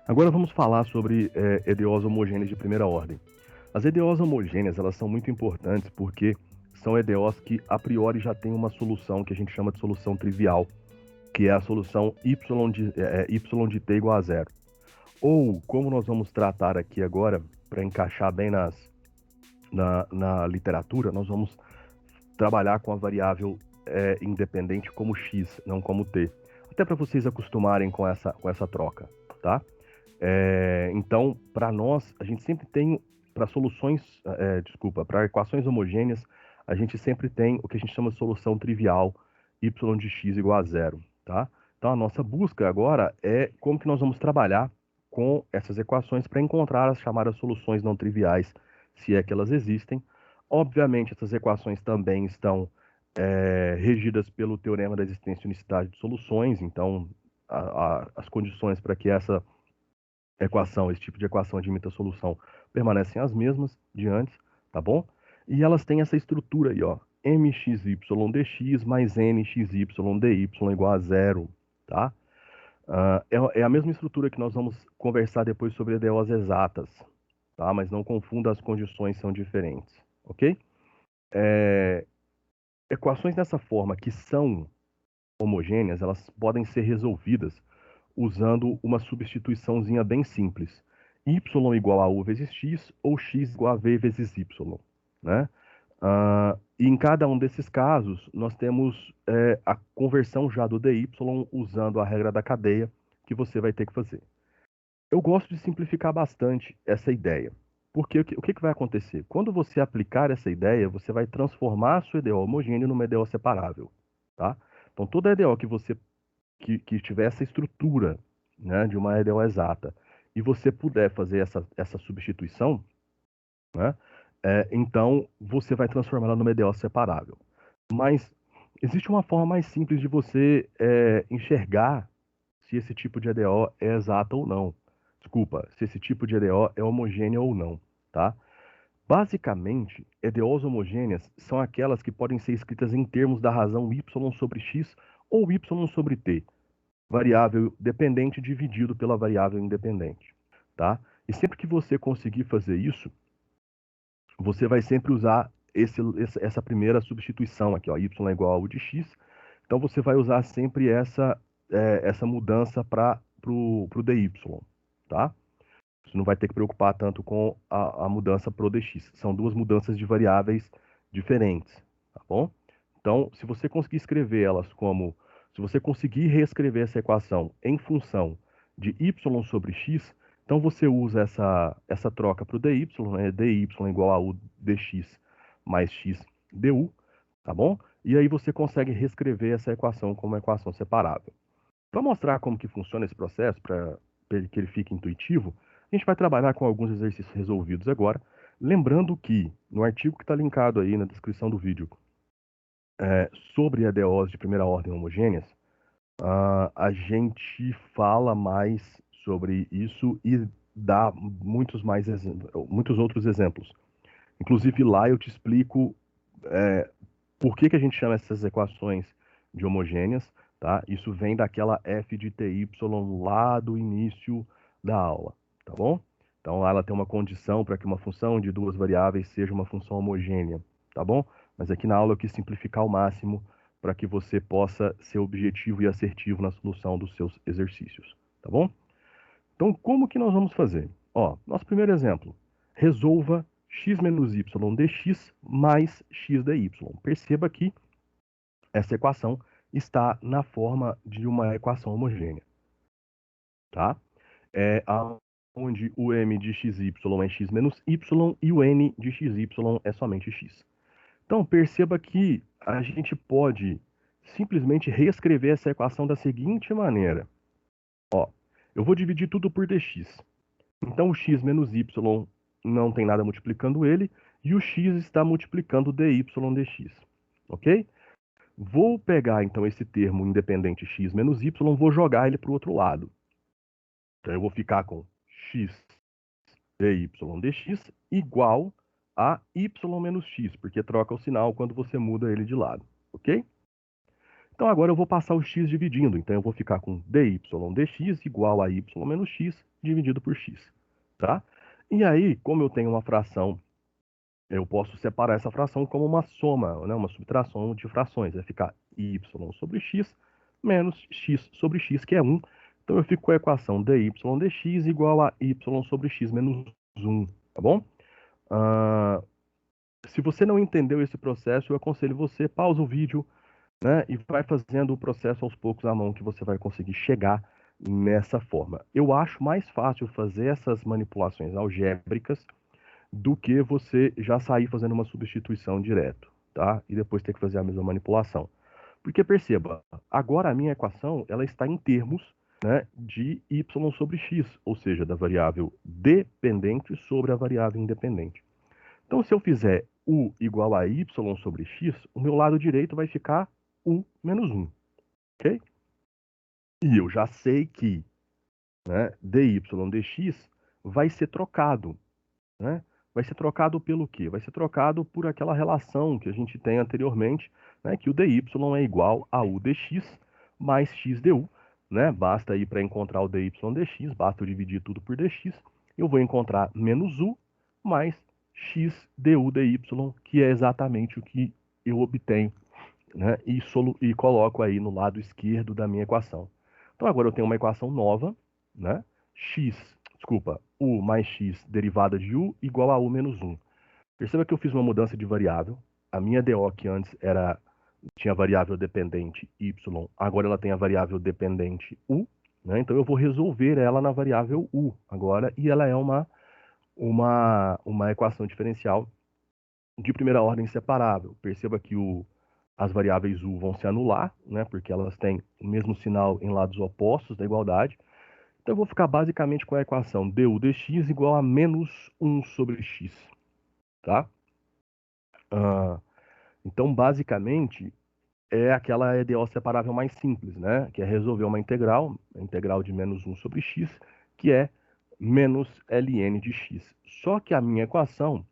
Agora vamos falar sobre EDOs homogêneas de primeira ordem. As EDOs homogêneas, elas são muito importantes porque são EDOs que a priori já têm uma solução que a gente chama de solução trivial, que é a solução y de t igual a zero. Ou, como nós vamos tratar aqui agora, para encaixar bem na literatura, nós vamos trabalhar com a variável independente como x, não como t. Até para vocês acostumarem com essa troca, tá? Então, para nós, a gente sempre tem, para para equações homogêneas, a gente sempre tem o que a gente chama de solução trivial, y de x igual a zero, tá? Então, a nossa busca agora é como que nós vamos trabalhar com essas equações para encontrar as chamadas soluções não triviais, se é que elas existem. Obviamente, essas equações também estão regidas pelo teorema da existência e unicidade de soluções, então as condições para que esse tipo de equação admita solução, permanecem as mesmas de antes, tá bom? E elas têm essa estrutura aí, ó, mxy dx mais nxy dy igual a zero, tá? É a mesma estrutura que nós vamos conversar depois sobre EDOs exatas, tá? Mas não confunda, as condições são diferentes, ok? Equações dessa forma que são homogêneas, elas podem ser resolvidas usando uma substituiçãozinha bem simples. Y igual a U vezes X ou X igual a V vezes Y, né? E em cada um desses casos, nós temos a conversão já do dy usando a regra da cadeia que você vai ter que fazer. Eu gosto de simplificar bastante essa ideia. Porque o que vai acontecer? Quando você aplicar essa ideia, você vai transformar a sua EDO homogênea numa EDO separável, tá? Então, toda EDO que tiver essa estrutura, né, de uma EDO exata, e você puder fazer essa substituição, né, então você vai transformá-la numa EDO separável. Mas existe uma forma mais simples de você enxergar se esse tipo de EDO é exata ou não. Desculpa, se esse tipo de EDO é homogênea ou não, tá? Basicamente, EDOs homogêneas são aquelas que podem ser escritas em termos da razão y sobre x ou y sobre t, variável dependente dividido pela variável independente, tá? E sempre que você conseguir fazer isso, você vai sempre usar essa primeira substituição aqui, ó, y é igual a u de x. Então você vai usar sempre essa mudança para o dy, tá? Você não vai ter que preocupar tanto com a mudança pro dx. São duas mudanças de variáveis diferentes, tá bom? Então, se você conseguir escrever elas como... Se você conseguir reescrever essa equação em função de y sobre x, então você usa essa troca para o dy, né? dy igual a u dx mais x du, tá bom? E aí você consegue reescrever essa equação como uma equação separável. Para mostrar como que funciona esse processo, para que ele fique intuitivo, a gente vai trabalhar com alguns exercícios resolvidos agora. Lembrando que no artigo que está linkado aí na descrição do vídeo sobre EDOs de primeira ordem homogêneas, a gente fala mais sobre isso e dá muitos outros exemplos. Inclusive lá eu te explico por que a gente chama essas equações de homogêneas, tá? Isso vem daquela f de ty lá do início da aula, tá bom? Então ela tem uma condição para que uma função de duas variáveis seja uma função homogênea, tá bom? Mas aqui na aula eu quis simplificar ao máximo para que você possa ser objetivo e assertivo na solução dos seus exercícios, tá bom? Então como que nós vamos fazer? Ó, nosso primeiro exemplo, resolva x menos y dx mais x dy. Perceba que essa equação está na forma de uma equação homogênea, tá? Onde o m de xy é x menos y e o n de xy é somente x. Então, perceba que a gente pode simplesmente reescrever essa equação da seguinte maneira. Ó, eu vou dividir tudo por dx. Então, o x menos y não tem nada multiplicando ele, e o x está multiplicando dy dx, ok? Vou pegar, então, esse termo independente x menos y, vou jogar ele para o outro lado. Então, eu vou ficar com x dy dx igual a y menos x, porque troca o sinal quando você muda ele de lado, ok? Então agora eu vou passar o x dividindo. Então eu vou ficar com dy dx igual a y menos x dividido por x. Tá? E aí, como eu tenho uma fração, eu posso separar essa fração como uma soma, né, uma subtração de frações. Vai ficar y sobre x menos x sobre x, que é 1. Então eu fico com a equação dy dx igual a y sobre x menos 1. Tá bom? Se você não entendeu esse processo, eu aconselho você, pausa o vídeo, né, e vai fazendo o processo aos poucos à mão, que você vai conseguir chegar nessa forma. Eu acho mais fácil fazer essas manipulações algébricas do que você já sair fazendo uma substituição direto, tá? E depois ter que fazer a mesma manipulação. Porque perceba, agora a minha equação ela está em termos, né, de y sobre x, ou seja, da variável dependente sobre a variável independente. Então, se eu fizer u igual a y sobre x, o meu lado direito vai ficar u menos 1, ok? E eu já sei que, né, dy dx vai ser trocado, né? Vai ser trocado pelo quê? Vai ser trocado por aquela relação que a gente tem anteriormente, né, que o dy é igual a u dx mais x du, né? Basta ir para encontrar o dy dx, basta eu dividir tudo por dx, eu vou encontrar menos u mais x du dy, que é exatamente o que eu obtenho, né, e coloco aí no lado esquerdo da minha equação. Então agora eu tenho uma equação nova, né? U mais x derivada de u igual a u menos 1. Perceba que eu fiz uma mudança de variável. A minha DO, que antes tinha variável dependente y, agora ela tem a variável dependente u, né? Então eu vou resolver ela na variável u agora, e ela é uma equação diferencial de primeira ordem separável. Perceba que as variáveis u vão se anular, né, porque elas têm o mesmo sinal em lados opostos da igualdade. Então eu vou ficar basicamente com a equação du dx igual a menos 1 sobre x. Tá? Então, basicamente, é aquela EDO separável mais simples, né, que é resolver uma integral, a integral de menos 1 sobre x, que é menos ln de x. Só que a minha equação,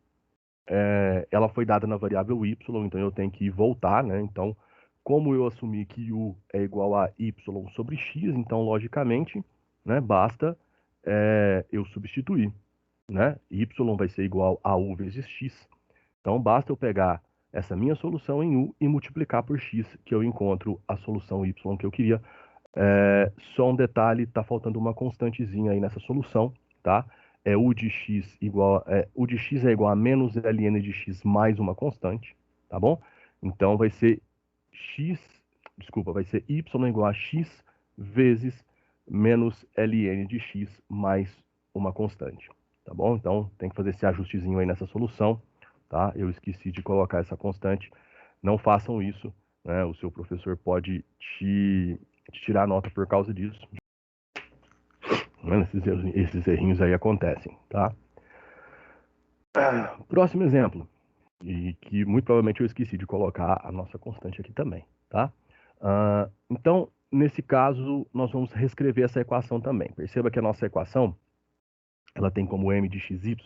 ela foi dada na variável y, então eu tenho que voltar, né? Então, como eu assumi que u é igual a y sobre x, então, logicamente, né, basta eu substituir, né? Y vai ser igual a u vezes x. Então, basta eu pegar essa minha solução em u e multiplicar por x, que eu encontro a solução y que eu queria. Só um detalhe, está faltando uma constantezinha aí nessa solução, tá? U de x é igual a menos ln de x mais uma constante, tá bom? Então vai ser vai ser y igual a x vezes menos ln de x mais uma constante, tá bom? Então tem que fazer esse ajustezinho aí nessa solução, tá? Eu esqueci de colocar essa constante, não façam isso, né? O seu professor pode te tirar a nota por causa disso. Esses errinhos aí acontecem, tá? Próximo exemplo, e que muito provavelmente eu esqueci de colocar a nossa constante aqui também, tá? Então, nesse caso, nós vamos reescrever essa equação também. Perceba que a nossa equação, ela tem como m de xy,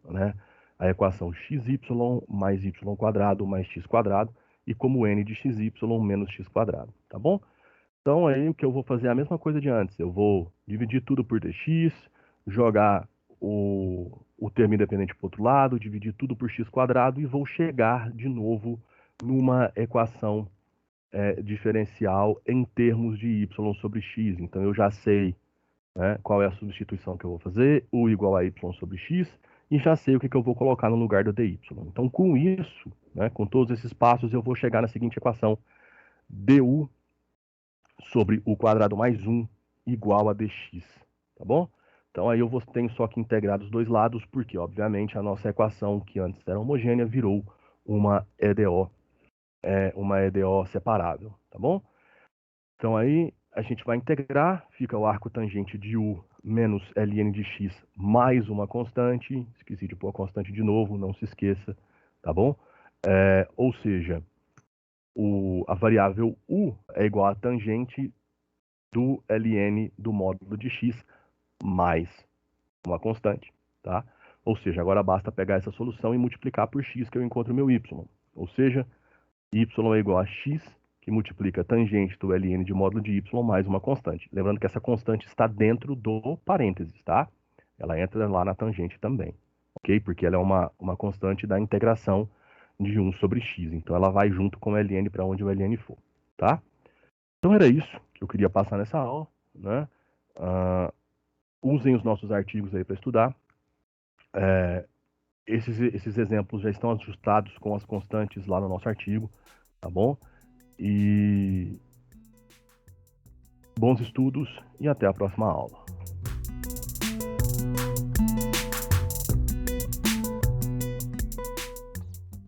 né, a equação xy mais y quadrado mais x quadrado, e como n de xy menos x quadrado, tá bom? Então, aí o que eu vou fazer é a mesma coisa de antes. Eu vou dividir tudo por dx, jogar o termo independente para o outro lado, dividir tudo por x quadrado e vou chegar de novo numa equação diferencial em termos de y sobre x. Então, eu já sei, né, qual é a substituição que eu vou fazer, u igual a y sobre x, e já sei o que eu vou colocar no lugar do dy. Então, com isso, né, com todos esses passos, eu vou chegar na seguinte equação: du sobre o quadrado mais 1 igual a dx, tá bom? Então aí tenho só que integrar dos dois lados, porque obviamente a nossa equação, que antes era homogênea, virou uma EDO separável, tá bom? Então aí a gente vai integrar, fica o arco tangente de u menos ln de x mais uma constante, esqueci de pôr a constante de novo, não se esqueça, tá bom? Ou seja, a variável u é igual a tangente do ln do módulo de x mais uma constante, tá? Ou seja, agora basta pegar essa solução e multiplicar por x, que eu encontro meu y. Ou seja, y é igual a x que multiplica a tangente do ln de módulo de y mais uma constante. Lembrando que essa constante está dentro do parênteses, tá? Ela entra lá na tangente também, ok? Porque ela é uma constante da integração de 1 sobre x. Então, ela vai junto com o ln para onde o ln for, tá? Então, era isso que eu queria passar nessa aula, né? Usem os nossos artigos aí para estudar. Esses exemplos já estão ajustados com as constantes lá no nosso artigo, tá bom? E bons estudos e até a próxima aula.